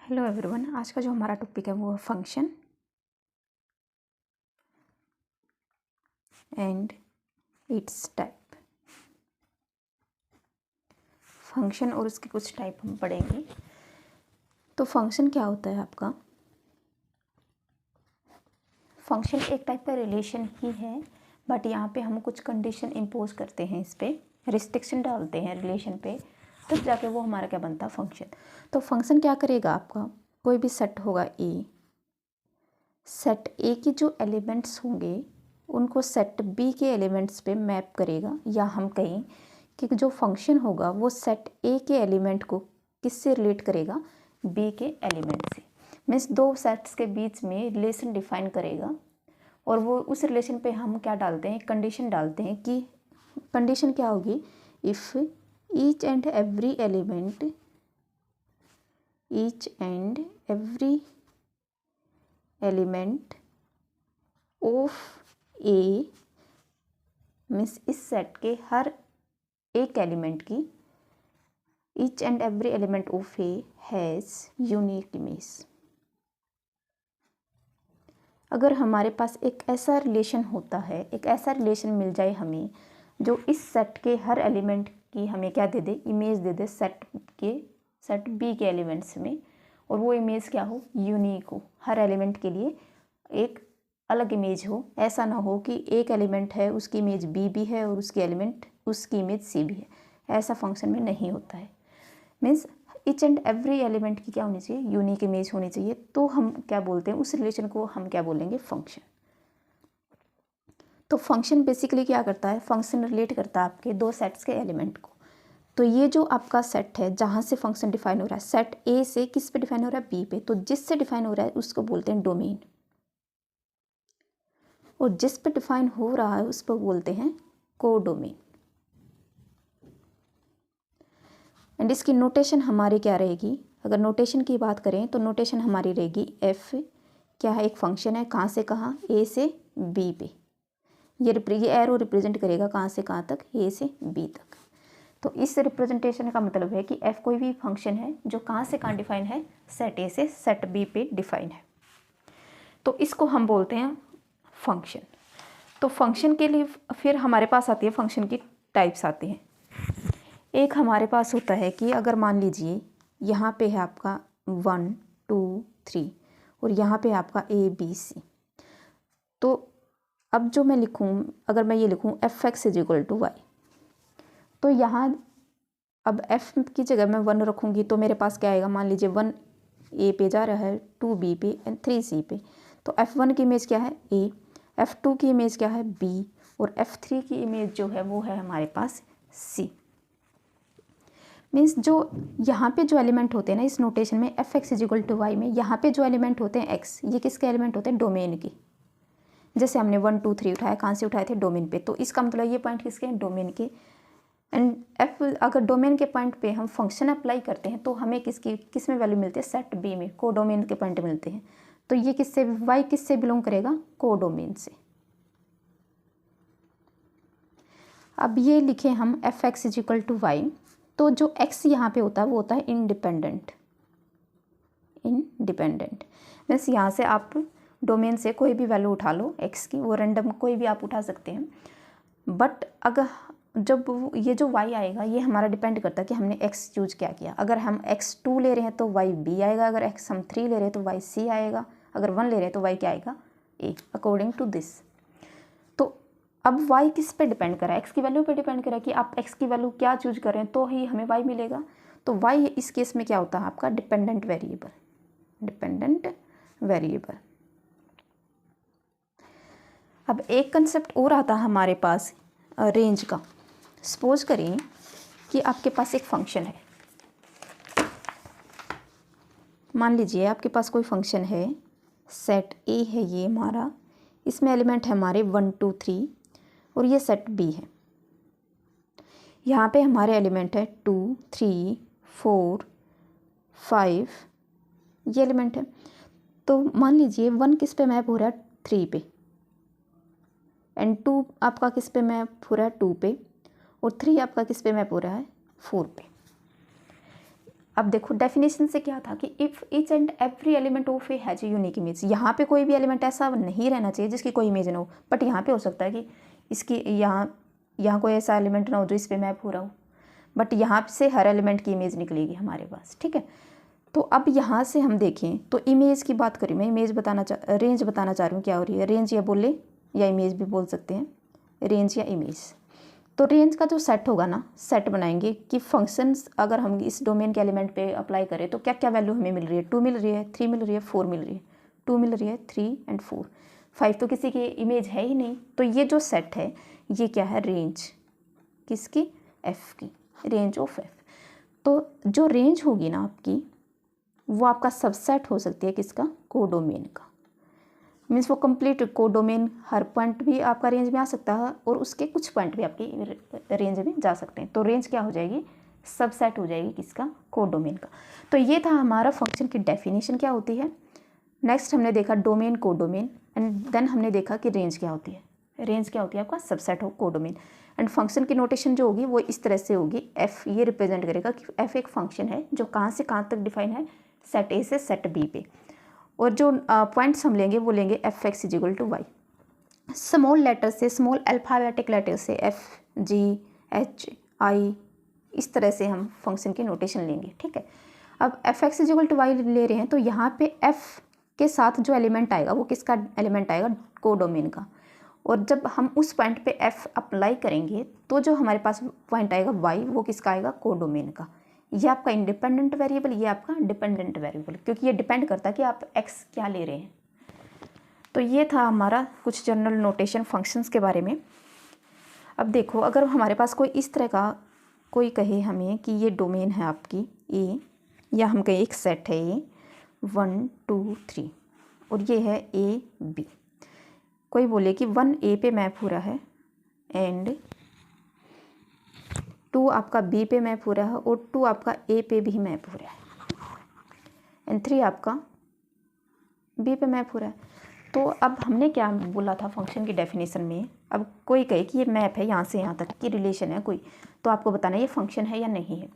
Hello everyone, आज का जो हमारा टॉपिक है वो है function and it's type. Function और उसके कुछ टाइप हम पढ़ेंगे। तो फंक्शन क्या होता है आपका? फंक्शन एक टाइप का रिलेशन ही है, बट यहाँ पे हम कुछ कंडीशन इम्पोज करते हैं, इस पर रिस्ट्रिक्शन डालते हैं रिलेशन पे, तब जाके वो हमारा क्या बनता है, फंक्शन। तो फंक्शन क्या करेगा आपका? कोई भी सेट होगा ए, सेट ए के जो एलिमेंट्स होंगे उनको सेट बी के एलिमेंट्स पे मैप करेगा, या हम कहें कि जो फंक्शन होगा वो सेट ए के एलिमेंट को किससे रिलेट करेगा? बी के एलिमेंट से। मीन्स दो सेट्स के बीच में रिलेशन डिफाइन करेगा, और वो उस रिलेशन पे हम क्या डालते हैं, कंडीशन डालते हैं कि कंडीशन क्या होगी? If each and every element of A, means इस सेट के हर एक एलिमेंट की, each and every element of A has unique image. अगर हमारे पास एक ऐसा रिलेशन होता है, एक ऐसा रिलेशन मिल जाए हमें जो इस सेट के हर एलिमेंट की हमें क्या दे दे, इमेज दे दे सेट बी के एलिमेंट्स में, और वो इमेज क्या हो, यूनिक हो, हर एलिमेंट के लिए एक अलग इमेज हो। ऐसा ना हो कि एक एलिमेंट है उसकी इमेज बी भी है और उसकी इमेज सी भी है, ऐसा फंक्शन में नहीं होता है। Means each and every element की क्या होनी चाहिए, यूनिक इमेज होनी चाहिए। तो हम क्या बोलते हैं, उस रिलेशन को हम क्या बोलेंगे, फंक्शन। तो फंक्शन बेसिकली क्या करता है, फंक्शन रिलेट करता है आपके दो सेट्स के एलिमेंट को। तो ये जो आपका सेट है जहाँ से फंक्शन डिफाइन हो रहा है, सेट ए से किस पे डिफाइन हो रहा है, बी पे, तो जिससे डिफाइन हो रहा है उसको बोलते हैं डोमेन, और जिस पे डिफाइन हो रहा है उस पर बोलते हैं कोडोमेन। एंड इसकी नोटेशन हमारी क्या रहेगी? अगर नोटेशन की बात करें तो नोटेशन हमारी रहेगी एफ क्या है, एक फंक्शन है, कहाँ से कहाँ, ए से बी पे। ये एरो रिप्रेजेंट करेगा कहाँ से कहाँ तक, ए से बी तक। तो इस रिप्रेजेंटेशन का मतलब है कि एफ कोई भी फंक्शन है जो कहाँ से कहाँ डिफाइन है, सेट ए से सेट बी पे डिफाइन है, तो इसको हम बोलते हैं फंक्शन। तो फंक्शन के लिए फिर हमारे पास आती है, फंक्शन की टाइप्स आती हैं। एक हमारे पास होता है कि अगर मान लीजिए यहाँ पे है आपका 1 2 3 और यहाँ पे है आपका ए बी सी, तो अब जो मैं लिखूँ, अगर मैं ये लिखूँ F X is equal to Y, तो यहाँ अब एफ की जगह मैं 1 रखूँगी तो मेरे पास क्या आएगा, मान लीजिए 1 ए पे जा रहा है, 2 बी पे एंड 3 सी पे, तो F1 की इमेज क्या है, ए, F2 की इमेज क्या है, बी, और F3 की इमेज जो है वो है हमारे पास सी। मीन्स जो यहाँ पे जो एलिमेंट होते हैं ना इस नोटेशन में, F X is equal to Y में, यहाँ पे जो एलिमेंट होते हैं एक्स, ये किसके एलिमेंट होते हैं, डोमेन की। जैसे हमने 1 2 3 उठाया, कहाँ से उठाए थे, डोमेन पे, तो इसका मतलब ये पॉइंट किसके हैं, डोमेन के। एंड एफ अगर डोमेन के पॉइंट पे हम फंक्शन अप्लाई करते हैं तो हमें किस में वैल्यू मिलती है, सेट बी में कोडोमेन के पॉइंट मिलते हैं। तो ये किससे, वाई किससे बिलोंग करेगा, कोडोमेन से। अब ये लिखे हम F X is equal to Y, तो जो एक्स यहाँ पे होता है वो होता है इंडिपेंडेंट मीन्स यहाँ से आप डोमेन से कोई भी वैल्यू उठा लो एक्स की, वो रैंडम कोई भी आप उठा सकते हैं। बट अगर जब ये जो y आएगा ये हमारा डिपेंड करता है कि हमने x चूज क्या किया। अगर हम x2 ले रहे हैं तो y b आएगा, अगर x हम 3 ले रहे हैं तो y c आएगा, अगर 1 ले रहे हैं तो y क्या आएगा, a, अकॉर्डिंग टू दिस। तो अब y किस पे डिपेंड करा है, x की वैल्यू पे डिपेंड करा कि आप x की वैल्यू क्या चूज कर रहे हैं तो ही हमें y मिलेगा। तो y इस केस में क्या होता है आपका, डिपेंडेंट वेरिएबल। अब एक कंसेप्ट और आता है हमारे पास रेंज का। सपोज करें कि आपके पास एक फंक्शन है, मान लीजिए आपके पास कोई फंक्शन है, सेट ए है ये हमारा, इसमें एलिमेंट है हमारे 1 2 3 और ये सेट बी है। यहाँ पे हमारे एलिमेंट है 2 3 4 5, ये एलिमेंट है। तो मान लीजिए 1 किस पे मैप हो रहा है, 3 पे, एंड 2 आपका किस पे मैप हो रहा है, 2 पे, और 3 आपका किस पे मैप हो रहा है, 4 पे। अब देखो डेफिनेशन से क्या था कि if each and every element of A has a unique image, यहाँ पे कोई भी एलिमेंट ऐसा नहीं रहना चाहिए जिसकी कोई इमेज ना हो, बट यहाँ पे हो सकता है कि इसकी यहाँ कोई ऐसा एलिमेंट ना हो जो इस पर मैप हो रहा हो, बट यहाँ से हर एलिमेंट की इमेज निकलेगी हमारे पास, ठीक है। तो अब यहाँ से हम देखें तो इमेज की बात करें, मैं इमेज रेंज बताना चाह रही हूँ क्या हो रही है, रेंज या बोले या इमेज भी बोल सकते हैं, रेंज या इमेज। तो रेंज का जो सेट होगा ना, सेट बनाएंगे कि फंक्शंस अगर हम इस डोमेन के एलिमेंट पे अप्लाई करें तो क्या क्या वैल्यू हमें मिल रही है, 2 मिल रही है, 3 मिल रही है, 4 मिल रही है, 2 मिल रही है, 3 एंड 4, 5 तो किसी की इमेज है ही नहीं। तो ये जो सेट है ये क्या है, रेंज किसकी, एफ की, रेंज ऑफ एफ। तो जो रेंज होगी ना आपकी वो आपका सबसेट हो सकती है किसका, कोडोमेन का। मीन्स वो कंप्लीट कोडोमेन, हर पॉइंट भी आपका रेंज में आ सकता है और उसके कुछ पॉइंट भी आपकी रेंज में जा सकते हैं। तो रेंज क्या हो जाएगी, सबसेट हो जाएगी किसका, कोडोमेन का। तो ये था हमारा फंक्शन की डेफिनेशन क्या होती है। नेक्स्ट हमने देखा डोमेन, कोडोमेन, एंड देन हमने देखा कि रेंज क्या होती है। रेंज क्या होती है, आपका सबसेट हो कोडोमेन। एंड फंक्शन की नोटेशन जो होगी वो इस तरह से होगी, एफ ये रिप्रेजेंट करेगा कि एफ एक फंक्शन है जो कहाँ से कहाँ तक डिफाइन है, सेट ए से सेट बी पे। और जो पॉइंट्स हम लेंगे वो लेंगे F X is equal to Y, small letter से, स्मॉल अल्फ़ाबेटिक लेटर से एफ जी एच आई, इस तरह से हम फंक्शन की नोटेशन लेंगे, ठीक है। अब F X is equal to Y ले रहे हैं तो यहाँ पे एफ के साथ जो एलिमेंट आएगा वो किसका एलिमेंट आएगा, कोडोमेन का। और जब हम उस पॉइंट पे एफ अप्लाई करेंगे तो जो हमारे पास पॉइंट आएगा वाई वो किसका आएगा, कोडोमेन का। ये आपका इंडिपेंडेंट वेरिएबल, ये आपका डिपेंडेंट वेरिएबल, क्योंकि ये डिपेंड करता है कि आप एक्स क्या ले रहे हैं। तो ये था हमारा कुछ जनरल नोटेशन फंक्शंस के बारे में। अब देखो अगर हमारे पास कोई इस तरह का कोई कहे हमें कि ये डोमेन है आपकी ए, या हम कहें एक सेट है ए 1 2 3 और ये है ए बी, कोई बोले कि 1 ए पे मैप हो रहा है एंड 2 आपका बी पे मैप हो रहा है और 2 आपका ए पे भी मैप हो रहा है एंड 3 आपका बी पे मैप हो रहा है। तो अब हमने क्या बोला था फंक्शन की डेफिनेशन में, अब कोई कहे कि ये मैप है यहाँ से यहाँ तक की रिलेशन है कोई, तो आपको बताना ये फंक्शन है या नहीं है।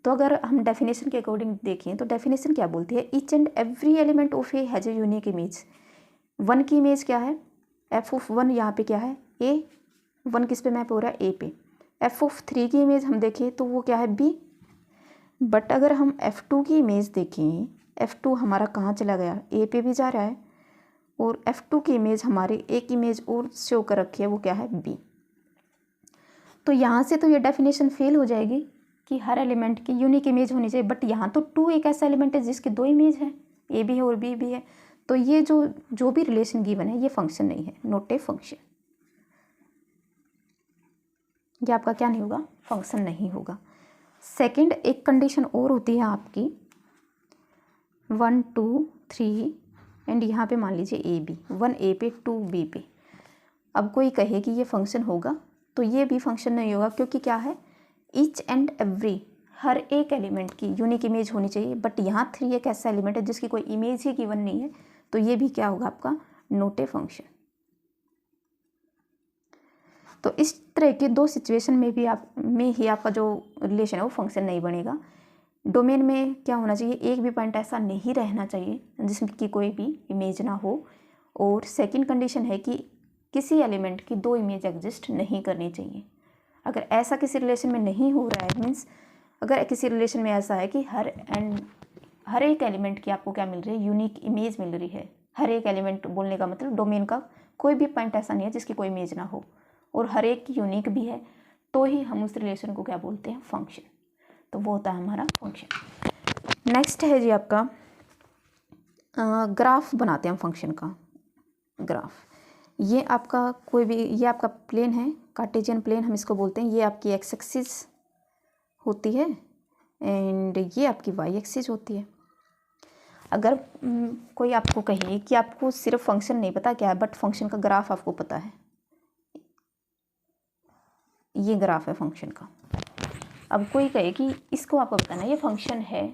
तो अगर हम डेफिनेशन के अकॉर्डिंग देखें तो डेफिनेशन क्या बोलती है, each and every element of A has a unique image. 1 की इमेज क्या है, एफ ऑफ 1 यहाँ पे क्या है, ए, 1 किस पे मैप हो रहा है, ए पे। एफ ऑफ 3 की इमेज हम देखें तो वो क्या है, बी। बट अगर हम F2 की इमेज देखें, F2 हमारा कहाँ चला गया, ए पे भी जा रहा है, और F2 की इमेज हमारी एक इमेज और शो कर रखी है वो क्या है, बी। तो यहाँ से तो ये डेफिनेशन फेल हो जाएगी कि हर एलिमेंट की यूनिक इमेज होनी चाहिए, बट यहाँ तो 2 एक ऐसा एलिमेंट है जिसकी 2 इमेज है, ए भी है और बी भी है। तो ये जो भी रिलेशन गिवन है ये फंक्शन नहीं है, नॉट ए फंक्शन। ये आपका क्या नहीं होगा, फंक्शन नहीं होगा। सेकंड एक कंडीशन और होती है आपकी 1 2 3 एंड यहाँ पे मान लीजिए ए बी, 1 ए पे 2 बी पे। अब कोई कहे कि ये फंक्शन होगा तो ये भी फंक्शन नहीं होगा, क्योंकि क्या है, ईच एंड एवरी हर एक एलिमेंट की यूनिक इमेज होनी चाहिए, बट यहाँ 3 एक ऐसा एलिमेंट है जिसकी कोई इमेज ही गिवन नहीं है, तो ये भी क्या होगा आपका, नॉट ए फंक्शन। तो इस तरह के 2 सिचुएशन में ही आपका जो रिलेशन है वो फंक्शन नहीं बनेगा। डोमेन में क्या होना चाहिए, एक भी पॉइंट ऐसा नहीं रहना चाहिए जिसमें कि कोई भी इमेज ना हो, और सेकंड कंडीशन है कि किसी एलिमेंट की 2 इमेज एग्जिस्ट नहीं करनी चाहिए। अगर ऐसा किसी रिलेशन में नहीं हो रहा है, मीन्स अगर किसी रिलेशन में ऐसा है कि हर एक एलिमेंट की आपको क्या मिल रही है, यूनिक इमेज मिल रही है। हर एक एलिमेंट बोलने का मतलब डोमेन का कोई भी पॉइंट ऐसा नहीं है जिसकी कोई इमेज ना हो, और हर एक यूनिक भी है, तो ही हम उस रिलेशन को क्या बोलते हैं, फंक्शन। तो वो होता है हमारा फंक्शन। नेक्स्ट है जी आपका ग्राफ बनाते हैं हम फंक्शन का ग्राफ। ये आपका ये आपका प्लेन है, कार्टेशियन प्लेन हम इसको बोलते हैं। ये आपकी एक्स एक्सिस होती है एंड ये आपकी वाई एक्सिस होती है। अगर कोई आपको कहे कि आपको सिर्फ फंक्शन नहीं पता क्या है, बट फंक्शन का ग्राफ आपको पता है, ये ग्राफ है फंक्शन का। अब कोई कहे कि इसको आपको बताना ये फंक्शन है,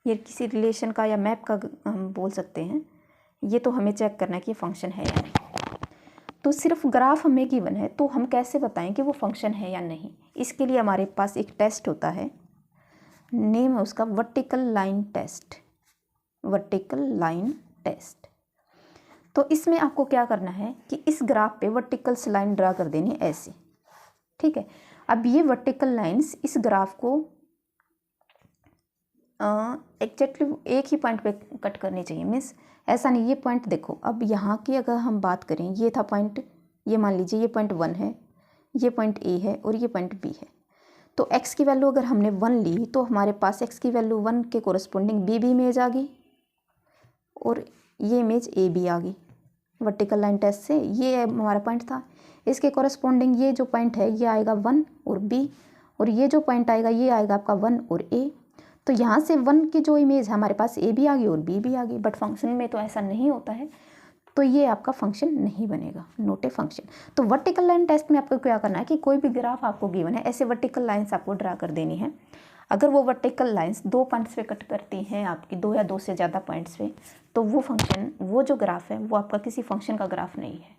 ये किसी रिलेशन का या मैप का हम बोल सकते हैं, ये तो हमें चेक करना है कि ये फंक्शन है या नहीं। तो सिर्फ ग्राफ हमें गिवन है तो हम कैसे बताएं कि वो फंक्शन है या नहीं। इसके लिए हमारे पास एक टेस्ट होता है नेम है उसका vertical line test, vertical line test. तो इसमें आपको क्या करना है कि इस ग्राफ पे वर्टिकल लाइन ड्रा कर देनी है ऐसे, ठीक है। अब ये वर्टिकल लाइंस इस ग्राफ को एग्जैक्टली एक ही पॉइंट पे कट करनी चाहिए, मीन्स ऐसा नहीं, ये पॉइंट देखो, अब यहाँ की अगर हम बात करें, ये था पॉइंट, ये मान लीजिए ये पॉइंट 1 है, ये पॉइंट ए है और ये पॉइंट बी है। तो x की वैल्यू अगर हमने 1 ली तो हमारे पास x की वैल्यू 1 के कोरस्पोंडिंग बी भी इमेज आ गई और ये इमेज ए भी आ गई वर्टिकल लाइन टेस्ट से। ये हमारा पॉइंट था, इसके कोरस्पोंडिंग ये जो पॉइंट है ये आएगा 1 और b, और ये जो पॉइंट आएगा ये आएगा आपका 1 और a। तो यहाँ से 1 की जो इमेज है हमारे पास a भी आ गई और b भी आ गई, बट फंक्शन में तो ऐसा नहीं होता है, तो ये आपका फंक्शन नहीं बनेगा, नोट ए फंक्शन। तो वर्टिकल लाइन टेस्ट में आपको क्या करना है कि कोई भी ग्राफ आपको गिवन है, ऐसे वर्टिकल लाइंस आपको ड्रा कर देनी है। अगर वो वर्टिकल लाइंस 2 पॉइंट्स पे कट करती हैं आपकी, 2 या 2 से ज़्यादा पॉइंट्स पे, तो वो फंक्शन, वो जो ग्राफ है वो आपका किसी फंक्शन का ग्राफ नहीं है,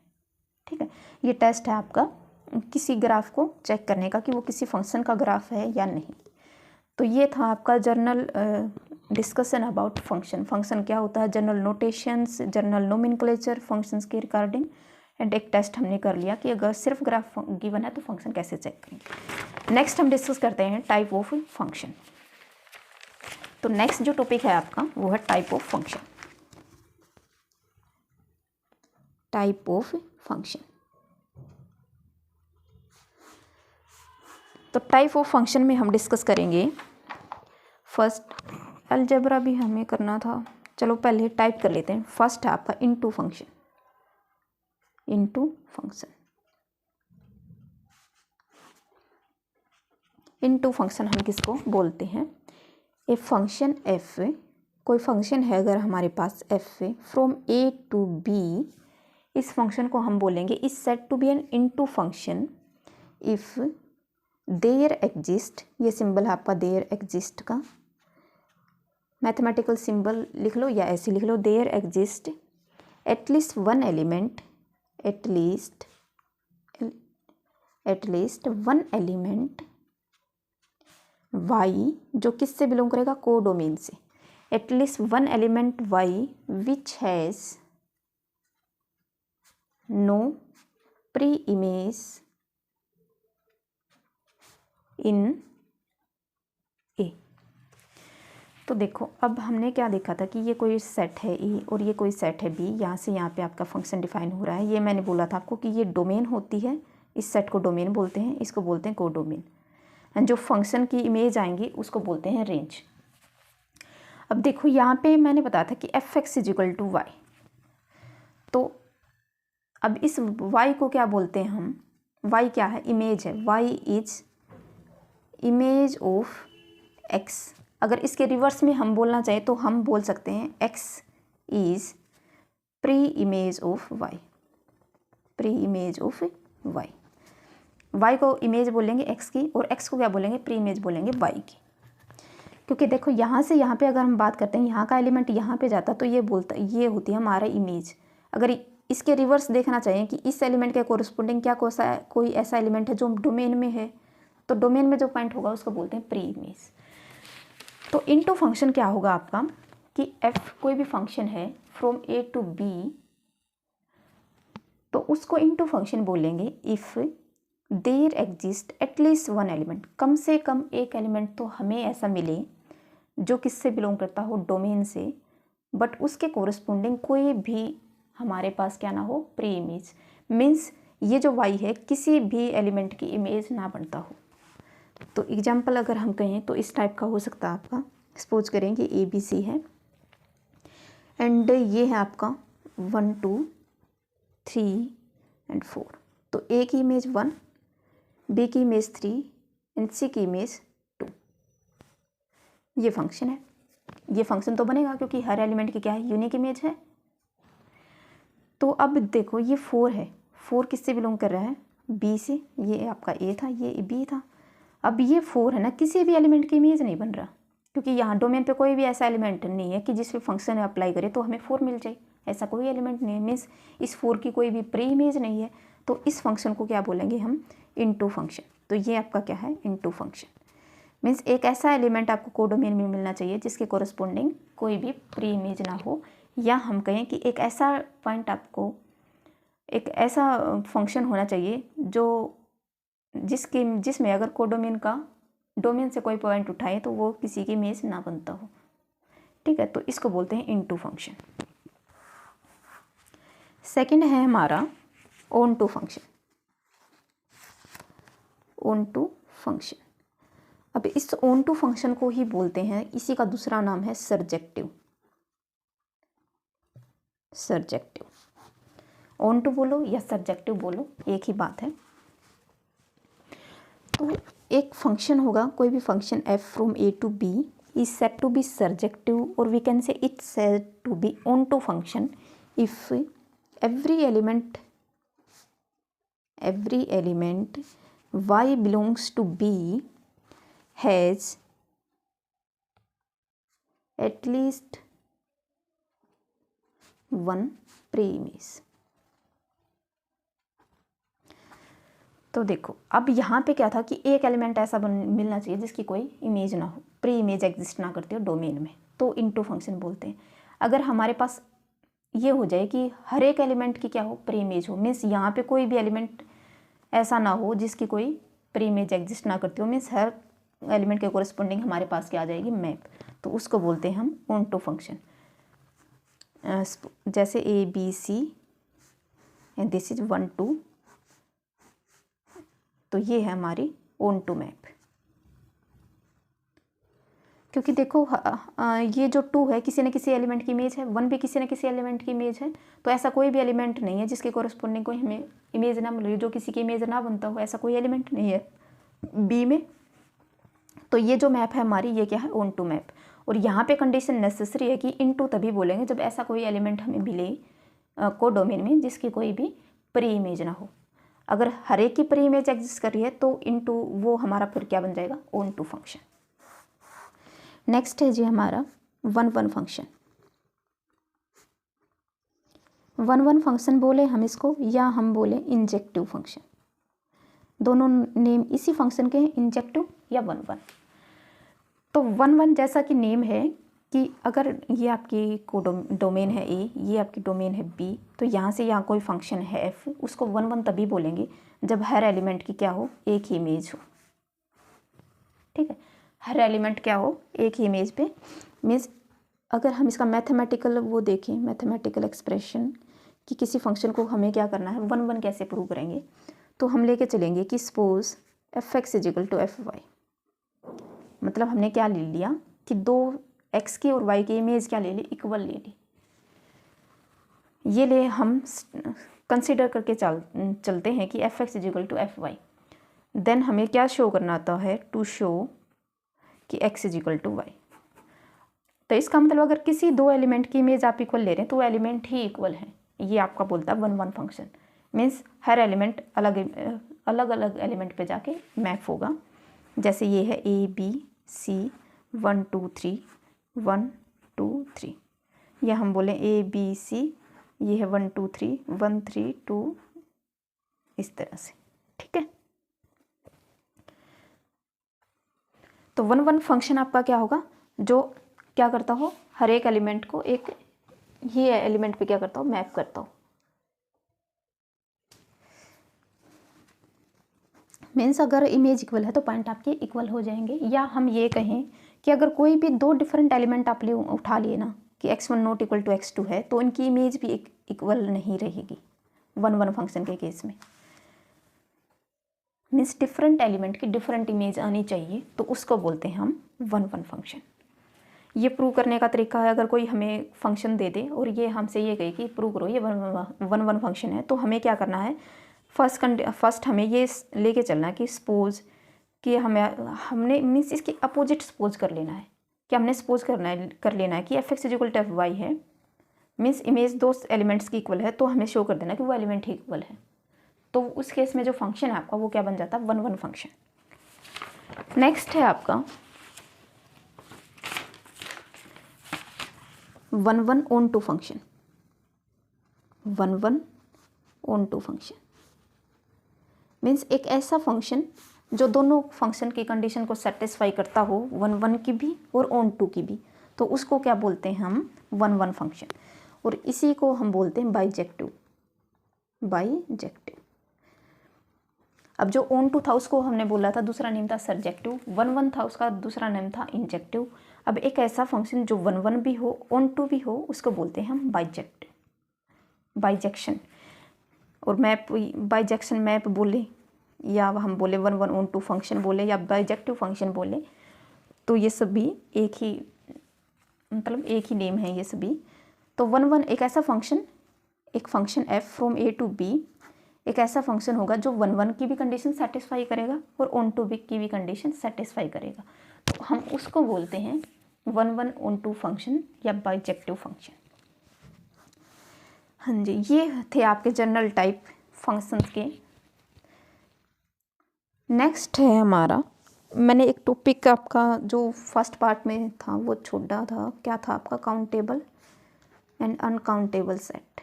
ठीक है। ये टेस्ट है आपका किसी ग्राफ को चेक करने का कि वो किसी फंक्शन का ग्राफ है या नहीं। तो ये था आपका journal discussion about function. Function क्या होता है, general notations, general nomenclature functions के रिगार्डिंग, एंड एक टेस्ट हमने कर लिया कि अगर सिर्फ ग्राफ गिवन है तो फंक्शन कैसे चेक करेंगे। नेक्स्ट हम डिस्कस करते हैं टाइप ऑफ फंक्शन। तो नेक्स्ट जो टॉपिक है आपका वो है type of function. Type of function, तो टाइप ऑफ फंक्शन में हम डिस्कस करेंगे फर्स्ट, अलजेब्रा भी हमें करना था, चलो पहले टाइप कर लेते हैं। फर्स्ट है आपका into function. Into function, into function हम किसको बोलते हैं, ए फंक्शन एफ, कोई फंक्शन है अगर हमारे पास F from A to B, इस फंक्शन को हम बोलेंगे is said to be an into function if there exist, ये सिंबल है आपका देयर एग्जिस्ट का, मैथमेटिकल सिंबल लिख लो या ऐसे लिख लो, there exist at least one element, at least one element y, जो किससे बिलोंग करेगा, कोडोमेन से, at least one element y which has no pre image in A. तो देखो अब हमने क्या देखा था कि ये कोई सेट है ए और ये कोई सेट है बी, यहाँ से यहाँ पे आपका फंक्शन डिफाइन हो रहा है। ये मैंने बोला था आपको कि ये डोमेन होती है, इस सेट को डोमेन बोलते हैं, इसको बोलते हैं कोडोमेन, एंड जो फंक्शन की इमेज आएंगी उसको बोलते हैं रेंज। अब देखो यहाँ पे मैंने बताया था कि F X is equal to Y, तो अब इस y को क्या बोलते हैं हम, y क्या है, इमेज है, y is image of x। अगर इसके रिवर्स में हम बोलना चाहें तो हम बोल सकते हैं x is pre image of y, pre image of y। y को इमेज बोलेंगे x की और x को क्या बोलेंगे, प्री इमेज बोलेंगे y की। क्योंकि देखो यहाँ से यहाँ पे अगर हम बात करते हैं, यहाँ का एलिमेंट यहाँ पे जाता तो ये बोलता, ये होती है हमारा इमेज। अगर इसके रिवर्स देखना चाहिए कि इस एलिमेंट के कोरस्पोंडिंग क्या कोई ऐसा एलिमेंट है जो डोमेन में है, तो डोमेन में जो पॉइंट होगा उसको बोलते हैं प्री इमेज। तो इनटू फंक्शन क्या होगा आपका कि f कोई भी फंक्शन है फ्रॉम a टू b, तो उसको इनटू फंक्शन बोलेंगे if there exist at least one element, कम से कम एक एलिमेंट तो हमें ऐसा मिले जो किससे बिलोंग करता हो, डोमेन से, बट उसके कोरस्पोंडिंग कोई भी हमारे पास क्या ना हो, प्री इमेज। मीन्स ये जो y है किसी भी एलिमेंट की इमेज ना बनता हो। तो एग्जाम्पल अगर हम कहें तो इस टाइप का हो सकता है आपका, सपोज करें कि ए बी सी है एंड ये है आपका 1 2 3 एंड 4, तो ए की इमेज 1, बी की इमेज 3 एंड सी की इमेज 2। ये फंक्शन है, ये फंक्शन तो बनेगा क्योंकि हर एलिमेंट की क्या है, यूनिक इमेज है। तो अब देखो ये 4 है, 4 किससे बिलोंग कर रहा है, बी से, ये आपका ए था, ये बी था। अब ये 4 है ना, किसी भी एलिमेंट की इमेज नहीं बन रहा, क्योंकि यहाँ डोमेन पे कोई भी ऐसा एलिमेंट नहीं है कि जिस पे फंक्शन अप्लाई करे तो हमें 4 मिल जाए, ऐसा कोई एलिमेंट नहीं है। मीन्स इस 4 की कोई भी प्री इमेज नहीं है, तो इस फंक्शन को क्या बोलेंगे हम, इनटू फंक्शन। तो ये आपका क्या है, इनटू फंक्शन। मीन्स एक ऐसा एलिमेंट आपको कोडोमेन में मिलना चाहिए जिसके कोरस्पोंडिंग कोई भी प्री इमेज ना हो, या हम कहें कि एक ऐसा पॉइंट आपको, एक ऐसा फंक्शन होना चाहिए जो जिसमें अगर कोडोमेन का डोमेन से कोई पॉइंट उठाए तो वो किसी की इमेज ना बनता हो। ठीक है, तो इसको बोलते हैं इनटू फंक्शन। सेकंड है हमारा onto function. Onto function, अब इस ऑन टू फंक्शन को ही बोलते हैं, इसी का दूसरा नाम है सरजेक्टिव। सरजेक्टिव, ऑन टू बोलो या सरजेक्टिव बोलो, एक ही बात है। तो एक फंक्शन होगा, कोई भी function f from a to b is said to be surjective, or we can say it's said to be onto function if every element y belongs to b has at least one pre-image। तो देखो, अब यहाँ पे क्या था कि एक element ऐसा मिलना चाहिए जिसकी कोई इमेज ना हो, प्री इमेज एग्जिस्ट ना करती हो डोमेन में, तो इनटू फंक्शन बोलते हैं। अगर हमारे पास ये हो जाए कि हर एक एलिमेंट की क्या हो, प्री इमेज हो, मीन्स यहाँ पे कोई भी एलिमेंट ऐसा ना हो जिसकी कोई प्री इमेज एग्जिस्ट ना करती हो, मीन्स हर एलिमेंट के कोरस्पोंडिंग हमारे पास क्या आ जाएगी, मैप, तो उसको बोलते हैं हम ऑन टू फंक्शन। जैसे A B C and this is 1 2, तो ये है हमारी ऑन टू मैप। क्योंकि देखो ये जो 2 है किसी न किसी एलिमेंट की इमेज है, 1 भी किसी न किसी एलिमेंट की इमेज है, तो ऐसा कोई भी एलिमेंट नहीं है जिसके कोरस्पोंडिंग कोई हमें इमेज ना मिल रही, जो किसी की इमेज ना बनता हो, ऐसा कोई एलिमेंट नहीं है बी में। तो ये जो मैप है हमारी, ये क्या है, ऑन टू मैप। और यहाँ पे कंडीशन नेसेसरी है कि इनटू तभी बोलेंगे जब ऐसा कोई एलिमेंट हमें मिले कोडोमेन में जिसकी कोई भी प्री इमेज ना हो। अगर हर एक की प्री इमेज एग्जिस्ट कर रही है तो इनटू वो हमारा फिर क्या बन जाएगा, ऑन टू फंक्शन। नेक्स्ट है जी हमारा 1 1 फंक्शन। 1 1 फंक्शन बोले हम इसको, या हम बोले इंजेक्टिव फंक्शन, दोनों नेम इसी फंक्शन के हैं, इंजेक्टिव या 1 1। तो 1 1 जैसा कि नेम है कि अगर ये आपकी डोमेन है ए, ये आपकी डोमेन है बी, तो यहाँ से यहाँ कोई फंक्शन है एफ, उसको 1 1 तभी बोलेंगे जब हर एलिमेंट की क्या हो, एक ही इमेज हो। ठीक है, हर एलिमेंट क्या हो, एक ही इमेज पे। मीन्स अगर हम इसका मैथमेटिकल वो देखें, मैथमेटिकल एक्सप्रेशन कि किसी फंक्शन को हमें क्या करना है, 1 1 कैसे प्रूव करेंगे, तो हम लेके चलेंगे कि suppose F X is equal to F Y. मतलब हमने क्या ले लिया कि दो एक्स की और वाई की इमेज क्या ले ली, इक्वल ले ली। ये ले हम कंसिडर करके चलते हैं कि F X is equal to F Y. Then हमें क्या शो करना आता है, टू शो कि X is equal to Y. तो इसका मतलब अगर किसी दो एलिमेंट की इमेज आप इक्वल ले रहे हैं तो वो एलिमेंट ही इक्वल है। ये आपका बोलता है 1 1 फंक्शन। मीन्स हर एलिमेंट अलग अलग एलिमेंट पे जाके मैप होगा। जैसे ये है ए बी सी 1 2 3 1 2 3, या हम बोलें ए बी सी, ये है 1 2 3 1 3 2, इस तरह से। ठीक है, तो 1 1 फंक्शन आपका क्या होगा, जो क्या करता हो, हर एक एलिमेंट को एक ही एलिमेंट पे क्या करता हो, मैप करता हो। मीन्स अगर इमेज इक्वल है तो पॉइंट आपके इक्वल हो जाएंगे। या हम ये कहें कि अगर कोई भी दो डिफरेंट एलिमेंट आप उठा लिए ना कि x1 not equal to x2 है, तो इनकी इमेज भी इक्वल नहीं रहेगी 1 1 फंक्शन के केस में। मीन्स डिफरेंट एलिमेंट की डिफरेंट इमेज आनी चाहिए, तो उसको बोलते हैं हम 1 1 फंक्शन। ये प्रूव करने का तरीका है, अगर कोई हमें फंक्शन दे दे और ये हमसे ये कहे कि प्रूव करो ये 1 1 फंक्शन है, तो हमें क्या करना है, फर्स्ट हमें ये लेके चलना है कि सपोज कि हमने मीन्स इसकी अपोजिट सपोज कर लेना है कि हमने सपोज कर लेना है कि F X is equal to F Y है। मीन्स इमेज दो एलिमेंट्स की इक्वल है, तो हमें शो कर देना कि वो एलिमेंट ही इक्वल है। तो उस केस में जो फंक्शन है आपका वो क्या बन जाता है, 1 1 फंक्शन। नेक्स्ट है आपका 1 1 onto function. 1 1 onto function means एक ऐसा फंक्शन जो दोनों फंक्शन की कंडीशन को सेटिस्फाई करता हो, 1 1 की भी और ऑन 2 की भी, तो उसको क्या बोलते हैं हम, 1 1 फंक्शन। और इसी को हम बोलते हैं बाइजेक्टिव। बाइजेक्टिव। अब जो ऑन 2 था उसको हमने बोला था दूसरा नेम था सरजेक्टिव, 1 1 था उसका दूसरा नेम था इंजेक्टिव। अब एक ऐसा फंक्शन जो 1 1 भी हो, ऑन 2 भी हो, उसको बोलते हैं हम बाइजेक्टिव, बाइजेक्शन। और मैप, बाइजेक्शन मैप बोले या हम बोले 1 1 ऑन 2 फंक्शन बोले या बाइजेक्टिव फंक्शन बोले, तो ये सभी एक ही, मतलब एक ही नेम है ये सभी। तो 1 1 एक ऐसा फंक्शन, एक function f from a to b एक ऐसा फंक्शन होगा जो 1 1 की भी कंडीशन सेटिस्फाई करेगा और ऑन 2 b की भी कंडीशन सेटिस्फाई करेगा, तो हम उसको बोलते हैं 1 1 ऑन 2 फंक्शन या बाइजेक्टिव फंक्शन। हाँ जी, ये थे आपके जनरल टाइप फंक्शंस के। नेक्स्ट है हमारा, मैंने एक टॉपिक आपका जो फर्स्ट पार्ट में था वो छोड़ा था, क्या था आपका, countable and uncountable set.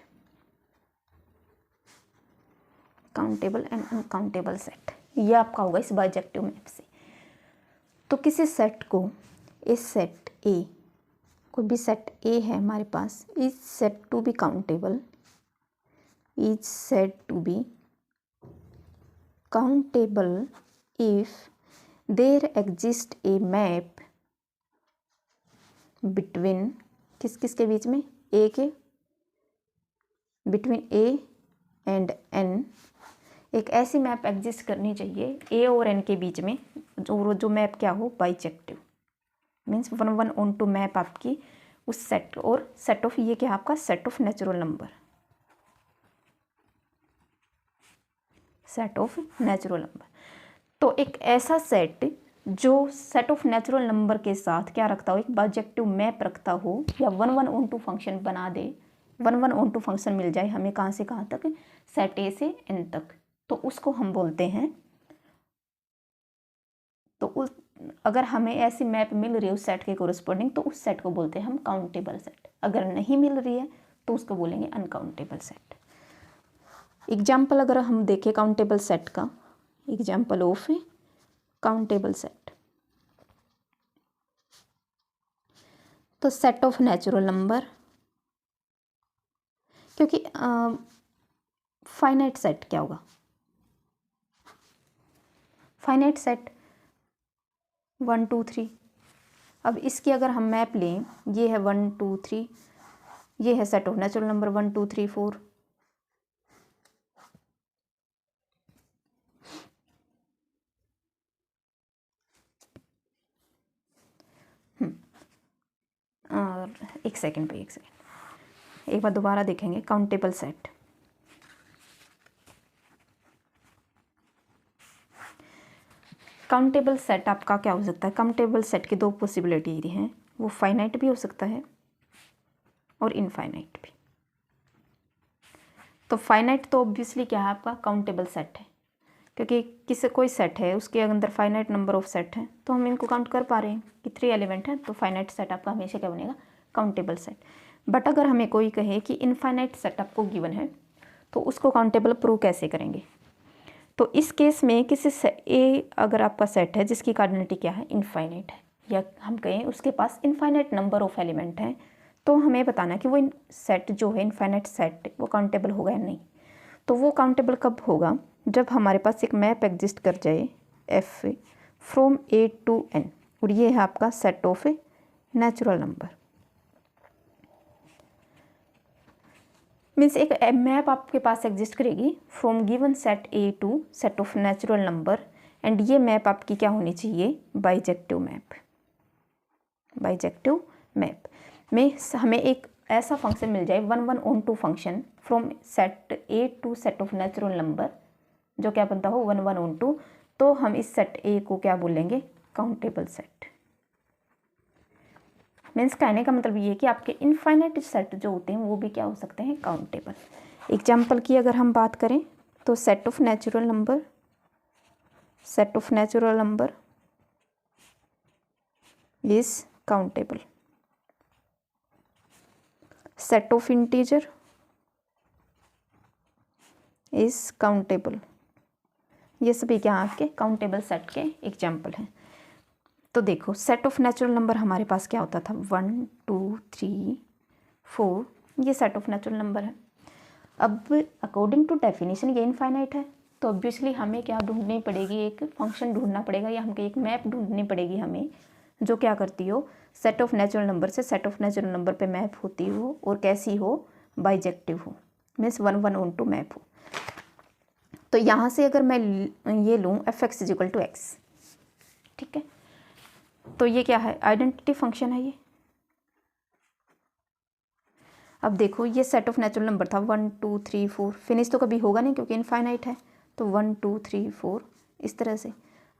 Countable and uncountable set, ये आपका होगा इस बाइजेक्टिव मैप से। तो किसी सेट को, इस सेट ए, कोई भी सेट ए है हमारे पास, is said to be countable, is said to be countable if there exist a map between, किस किस के बीच में, ए के, बिटवीन ए एंड एन, एक ऐसी मैप एग्जिस्ट करनी चाहिए ए और एन के बीच में, जो मैप क्या हो, बाइजेक्टिव। मीन्स 1 1 ऑन 2 मैप आपकी उस सेट, और सेट ऑफ, ये क्या आपका set of natural number, set of natural number. तो एक ऐसा सेट जो सेट ऑफ नेचुरल नंबर के साथ क्या रखता हो, एक बाइजेक्टिव मैप रखता हो, या 1 1 ऑन 2 फंक्शन बना दे, 1 1 ऑन 2 फंक्शन मिल जाए हमें, कहाँ से कहाँ तक, सेट ए से एन तक, तो उसको हम बोलते हैं, तो उस, अगर हमें ऐसी मैप मिल रही है उस सेट के कोरिस्पोंडिंग, तो उस सेट को बोलते हैं हम काउंटेबल सेट। अगर नहीं मिल रही है तो उसको बोलेंगे अनकाउंटेबल सेट। एग्जाम्पल अगर हम देखें काउंटेबल सेट का, एग्जाम्पल ऑफ काउंटेबल सेट, तो सेट ऑफ नेचुरल नंबर, क्योंकि फाइनाइट सेट क्या होगा, फाइनाइट सेट 1 2 3। अब इसकी अगर हम मैप लें, ये है 1 2 3, ये है सेट ऑफ नेचुरल नंबर 1 2 3 4। और एक सेकंड, एक बार दोबारा देखेंगे काउंटेबल सेट। काउंटेबल सेट आपका क्या हो सकता है, काउंटेबल सेट की 2 पॉसिबिलिटी हैं, वो फाइनाइट भी हो सकता है और इनफाइनाइट भी। तो फाइनाइट तो ऑब्वियसली क्या है आपका काउंटेबल सेट है, क्योंकि किसी कोई सेट है उसके अंदर फाइनाइट नंबर ऑफ सेट है, तो हम इनको काउंट कर पा रहे हैं कि 3 एलिमेंट हैं, तो फाइनाइट सेट आपका हमेशा क्या बनेगा, काउंटेबल सेट। बट अगर हमें कोई कहे कि इनफाइनाइट सेट आपको गिवन है, तो उसको काउंटेबल प्रूव कैसे करेंगे। तो इस केस में किसी ए अगर आपका सेट है जिसकी कार्डिनलिटी क्या है, इनफाइनाइट है, या हम कहें उसके पास इनफाइनाइट नंबर ऑफ एलिमेंट हैं, तो हमें बताना कि वो सेट जो है इनफाइनाइट सेट वो काउंटेबल होगा या नहीं। तो वो काउंटेबल कब होगा, जब हमारे पास एक मैप एग्जिस्ट कर जाए F from A to N, और ये है आपका set of natural number. Means एक मैप आपके पास एग्जिस्ट करेगी from given set A to set of natural number, and ये मैप आपकी क्या होनी चाहिए, बाइजेक्टिव मैप। बाइजेक्टिव मैप में हमें एक ऐसा फंक्शन मिल जाए 1 1 on 2 function from set A to set of natural number, जो क्या बनता हो 1 1 ऑन 2, तो हम इस सेट ए को क्या बोलेंगे, काउंटेबल सेट। मीन्स कहने का मतलब ये है कि आपके इनफाइनाइट सेट जो होते हैं वो भी क्या हो सकते हैं, काउंटेबल। एग्जाम्पल की अगर हम बात करें तो set of natural number, set of natural number is countable. Set of integer is countable. ये सभी क्या आपके काउंटेबल सेट के एग्जाम्पल हैं। तो देखो सेट ऑफ नेचुरल नंबर हमारे पास क्या होता था 1 2 3 4, ये सेट ऑफ नेचुरल नंबर है। अब अकॉर्डिंग टू डेफिनेशन ये इनफाइनाइट है, तो ऑब्वियसली हमें क्या ढूंढनी पड़ेगी, एक फंक्शन ढूंढना पड़ेगा या हमको एक मैप ढूंढनी पड़ेगी हमें, जो क्या करती हो सेट ऑफ नेचुरल नंबर से सेट ऑफ नेचुरल नंबर पे मैप होती हो और कैसी हो, बाइजेक्टिव हो, मीन्स 1 1 ऑन टू मैप हो। तो यहाँ से अगर मैं ये लूँ F X is equal to X, ठीक है, तो ये क्या है, आइडेंटिटी फंक्शन है ये। अब देखो ये सेट ऑफ नेचुरल नंबर था 1 2 3 4, फिनिश तो कभी होगा नहीं क्योंकि इनफाइनाइट है, तो 1 2 3 4 इस तरह से।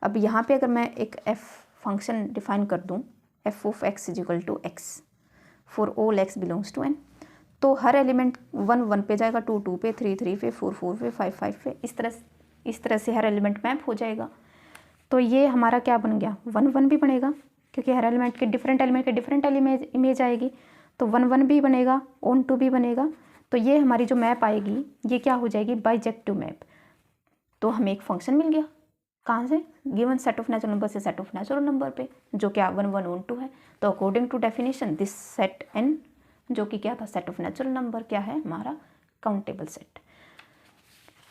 अब यहाँ पे अगर मैं एक एफ फंक्शन डिफाइन कर दूँ, F of X is equal to X for all X belongs to N, तो हर एलिमेंट 1 1 पे जाएगा, 2 2 पे, 3 3 पे, 4 4 पे, 5 5 पे, इस तरह से हर एलिमेंट मैप हो जाएगा। तो ये हमारा क्या बन गया, 1 1 भी बनेगा क्योंकि हर एलिमेंट के डिफरेंट इमेज आएगी, तो 1 1 भी बनेगा, ऑन टू भी बनेगा। तो ये हमारी जो मैप आएगी ये क्या हो जाएगी, बाइजेक्टिव मैप। तो हमें एक फंक्शन मिल गया, कहाँ से, given set of natural number से सेट ऑफ नेचुरल नंबर पे, जो क्या 1 1 ऑन टू है। तो according to definition this set N, जो कि क्या था सेट ऑफ नेचुरल नंबर, क्या है हमारा काउंटेबल सेट।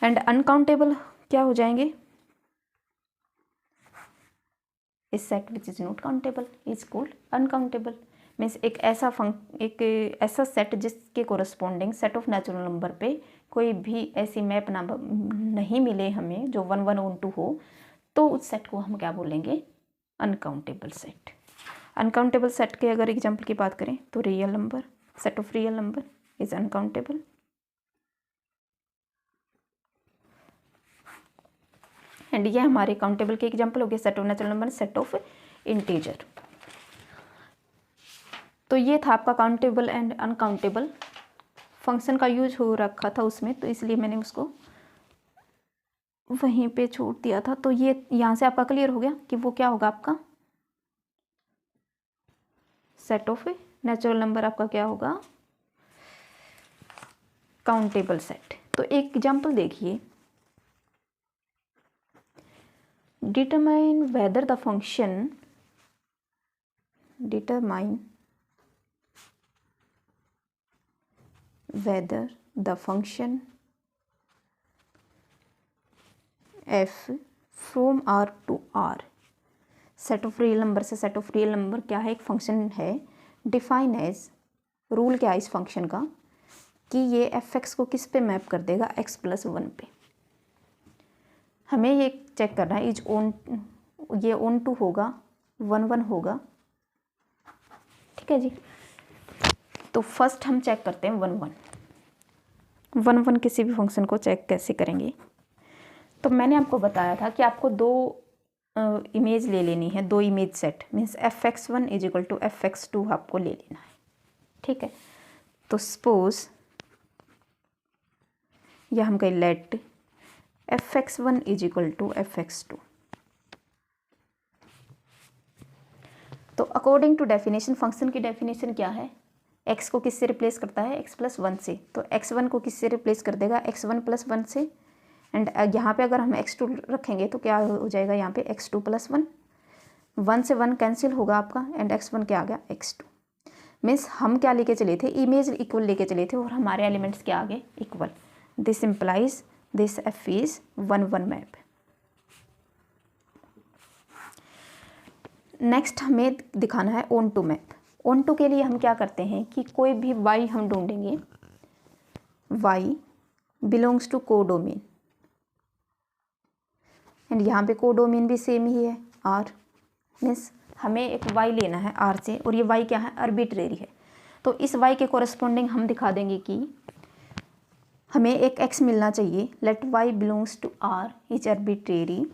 एंड अनकाउंटेबल क्या हो जाएंगे, इस set which is not countable is called uncountable. Means एक ऐसा सेट जिसके corresponding set of natural number पे कोई भी ऐसी मैप ना नहीं मिले हमें जो 1 1 ऑन टू हो, तो उस सेट को हम क्या बोलेंगे, अनकाउंटेबल सेट। अनकाउंटेबल सेट के अगर एग्जांपल की बात करें तो real number, set of real number is uncountable. And ये हमारे काउंटेबल के एग्जांपल हो गए, set of natural number, set of integer. तो ये था आपका काउंटेबल एंड अनकाउंटेबल, फंक्शन का यूज हो रखा था उसमें, तो इसलिए मैंने उसको वहीं पे छोड़ दिया था। तो ये यहाँ से आपका क्लियर हो गया कि वो क्या होगा, आपका सेट ऑफ नेचुरल नंबर आपका क्या होगा, काउंटेबल सेट। तो एक एग्जांपल देखिए, determine whether the function, determine whether the function f from R to R, set of real number से सेट ऑफ रियल नंबर क्या है, एक फंक्शन है, डिफाइन एज, रूल क्या है इस फंक्शन का कि ये एफ एक्स को किस पे मैप कर देगा, x प्लस 1 पे। हमें ये चेक करना है इज ऑन, ये ऑन टू होगा, 1 1 होगा, ठीक है जी। तो फर्स्ट हम चेक करते हैं 1 1 किसी भी फंक्शन को चेक कैसे करेंगे। तो मैंने आपको बताया था कि आपको दो इमेज ले लेनी है, दो image set, means fx1 is equal to fx2 आपको ले लेना है, ठीक है। तो सपोज या हम कहें late fx1 is equal to fx2। तो अकॉर्डिंग टू डेफिनेशन, फंक्शन की डेफिनेशन क्या है, x को किससे रिप्लेस करता है, x प्लस 1 से, तो x1 को किससे रिप्लेस कर देगा, x1 प्लस 1 से। एंड यहाँ पे अगर हम x2 रखेंगे तो क्या हो जाएगा, यहाँ पे x2 प्लस 1, 1 से 1 कैंसिल होगा आपका, एंड x1 क्या आ गया, x2। मीन्स हम क्या लेके चले थे, इमेज इक्वल लेके चले थे और हमारे एलिमेंट्स क्या आ गए, equal. This implies this f is 1 1 map. Next हमें दिखाना है onto map. Onto के लिए हम क्या करते हैं कि कोई भी y हम ढूंढेंगे, y belongs to codomain, and यहाँ पे कोडोमेन भी सेम ही है r, मीन्स हमें एक y लेना है r से, और ये y क्या है, आर्बिट्रेरी है। तो इस y के कोरस्पॉन्डिंग हम दिखा देंगे कि हमें एक x मिलना चाहिए, let y belongs to r is arbitrary,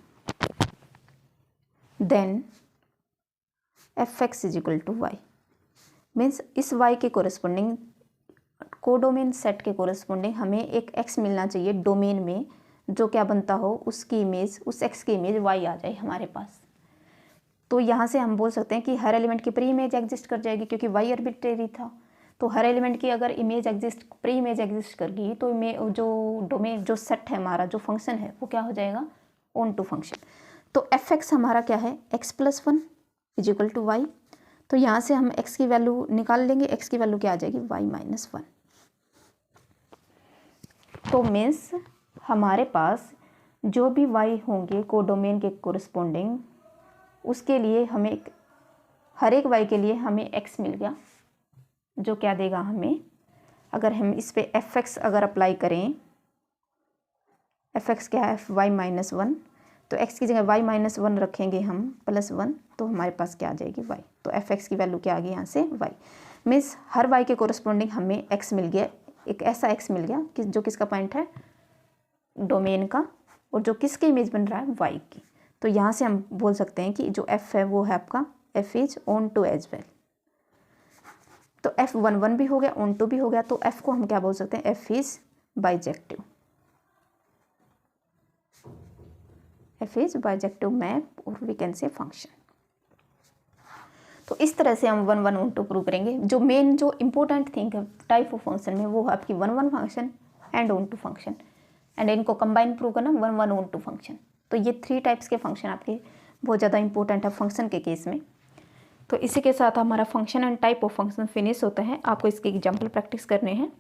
then fx is equal to y। Means इस y के कोरस्पॉन्डिंग, कोडोमेन सेट के कोरस्पॉन्डिंग हमें एक x मिलना चाहिए डोमेन में, जो क्या बनता हो, उसकी इमेज, उस x की इमेज y आ जाए हमारे पास। तो यहाँ से हम बोल सकते हैं कि हर एलिमेंट की प्री इमेज एग्जिस्ट कर जाएगी, क्योंकि y आर्बिट्रेरी था। तो हर एलिमेंट की अगर image exist, pre image exist कर गई, तो जो डोमेन, जो सेट है हमारा, जो फंक्शन है, वो क्या हो जाएगा, ऑन टू फंक्शन। तो एफ एक्स हमारा क्या है, X plus one is equal to Y. तो यहाँ से हम एक्स की वैल्यू निकाल लेंगे, एक्स की वैल्यू क्या आ जाएगी, वाई माइनस वन। तो मीन्स हमारे पास जो भी वाई होंगे कोडोमेन के कोरिस्पोंडिंग, उसके लिए हमें हर एक वाई के लिए हमें एक्स मिल गया, जो क्या देगा हमें, अगर हम इस पे एफ एक्स अगर अप्लाई करें, एफ एक्स क्या है, वाई माइनस वन, तो एक्स की जगह वाई माइनस वन रखेंगे हम प्लस वन, तो हमारे पास क्या आ जाएगी, वाई। तो एफ एक्स की वैल्यू क्या आ गई यहाँ से, वाई। मीन्स हर वाई के कोरस्पोंडिंग हमें एक्स मिल गया, एक ऐसा एक्स मिल गया कि जो किसका पॉइंट है, डोमेन का, और जो किसकी इमेज बन रहा है, वाई की। तो यहाँ से हम बोल सकते हैं कि जो एफ है वो है आपका F is onto as well. तो एफ वन वन भी हो गया, ऑन टू भी हो गया, तो एफ को हम क्या बोल सकते हैं, F is bijective, F is bijective map और वी कैन से फंक्शन। तो इस तरह से हम one one onto prove करेंगे। जो मेन जो इंपॉर्टेंट थिंग है टाइप ऑफ फंक्शन में, वो है आपकी one one function and onto function, and इनको कंबाइन प्रूव करना one one onto function. तो ये थ्री टाइप्स के फंक्शन आपके बहुत ज़्यादा इंपॉर्टेंट है फंक्शन के केस में। तो इसी के साथ हमारा function and type of function finish होता है। आपको इसके एग्जाम्पल प्रैक्टिस करने हैं।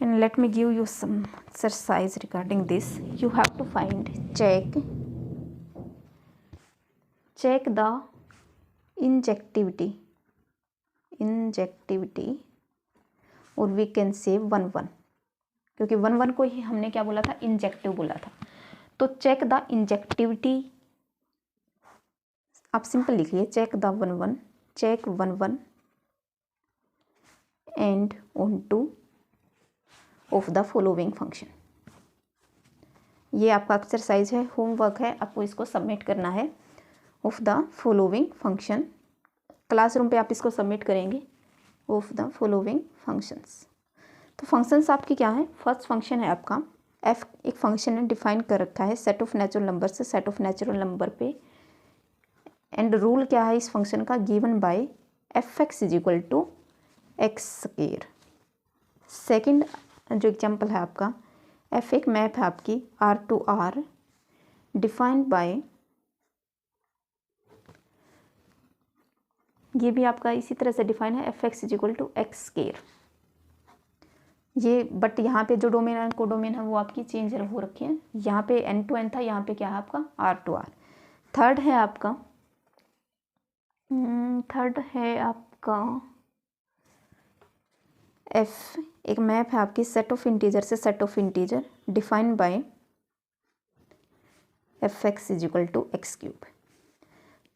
And let me give you some exercise regarding this. You have to find, check the injectivity, और we can say one one, क्योंकि वन वन को ही हमने क्या बोला था, इंजेक्टिव बोला था। तो चेक द इंजेक्टिविटी, आप सिंपल लिखिए, check the one one, check one one and onto of the following function. ये आपका एक्सरसाइज है, होमवर्क है, आपको इसको सबमिट करना है। Of the following function, classroom पे आप इसको सबमिट करेंगे। ऑफ द फॉलोइंग फंक्शंस, तो फंक्शंस आपकी क्या है, फर्स्ट फंक्शन है आपका एफ, एक फंक्शन है, डिफाइन कर रखा है सेट ऑफ नेचुरल नंबर से सेट ऑफ नेचुरल नंबर पे, एंड रूल क्या है इस फंक्शन का, given by F X is equal to X square. Second जो एग्जाम्पल है आपका, एफ एक मैप है आपकी R to R, defined by, ये भी आपका इसी तरह से डिफाइन है, F X is equal to X square. ये बट यहाँ पे जो डोमेन एंड कोडोमेन है वो आपकी चेंज हो रखी है, यहाँ पे एन टू एन था, यहाँ पे क्या है आपका आर टू आर। थर्ड है आपका एफ, एक मैप है आपकी सेट ऑफ इंटीजर से set of integer, defined by F X is equal to X cube.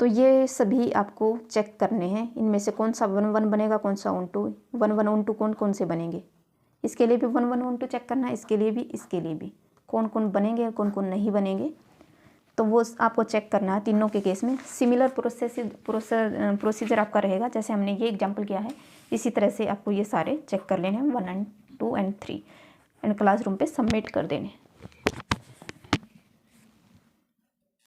तो ये सभी आपको चेक करने हैं, इनमें से कौन सा वन वन बनेगा, कौन सा onto, one one onto कौन कौन से बनेंगे। इसके लिए भी one one onto check करना है, इसके लिए भी कौन कौन बनेंगे, कौन कौन नहीं बनेंगे, तो वो आपको चेक करना है। तीनों के केस में सिमिलर प्रोसीजर आपका रहेगा, जैसे हमने ये एग्जांपल किया है, इसी तरह से आपको ये सारे चेक कर लेने हैं, 1 and 2 and 3, एंड क्लासरूम पे सबमिट कर देने।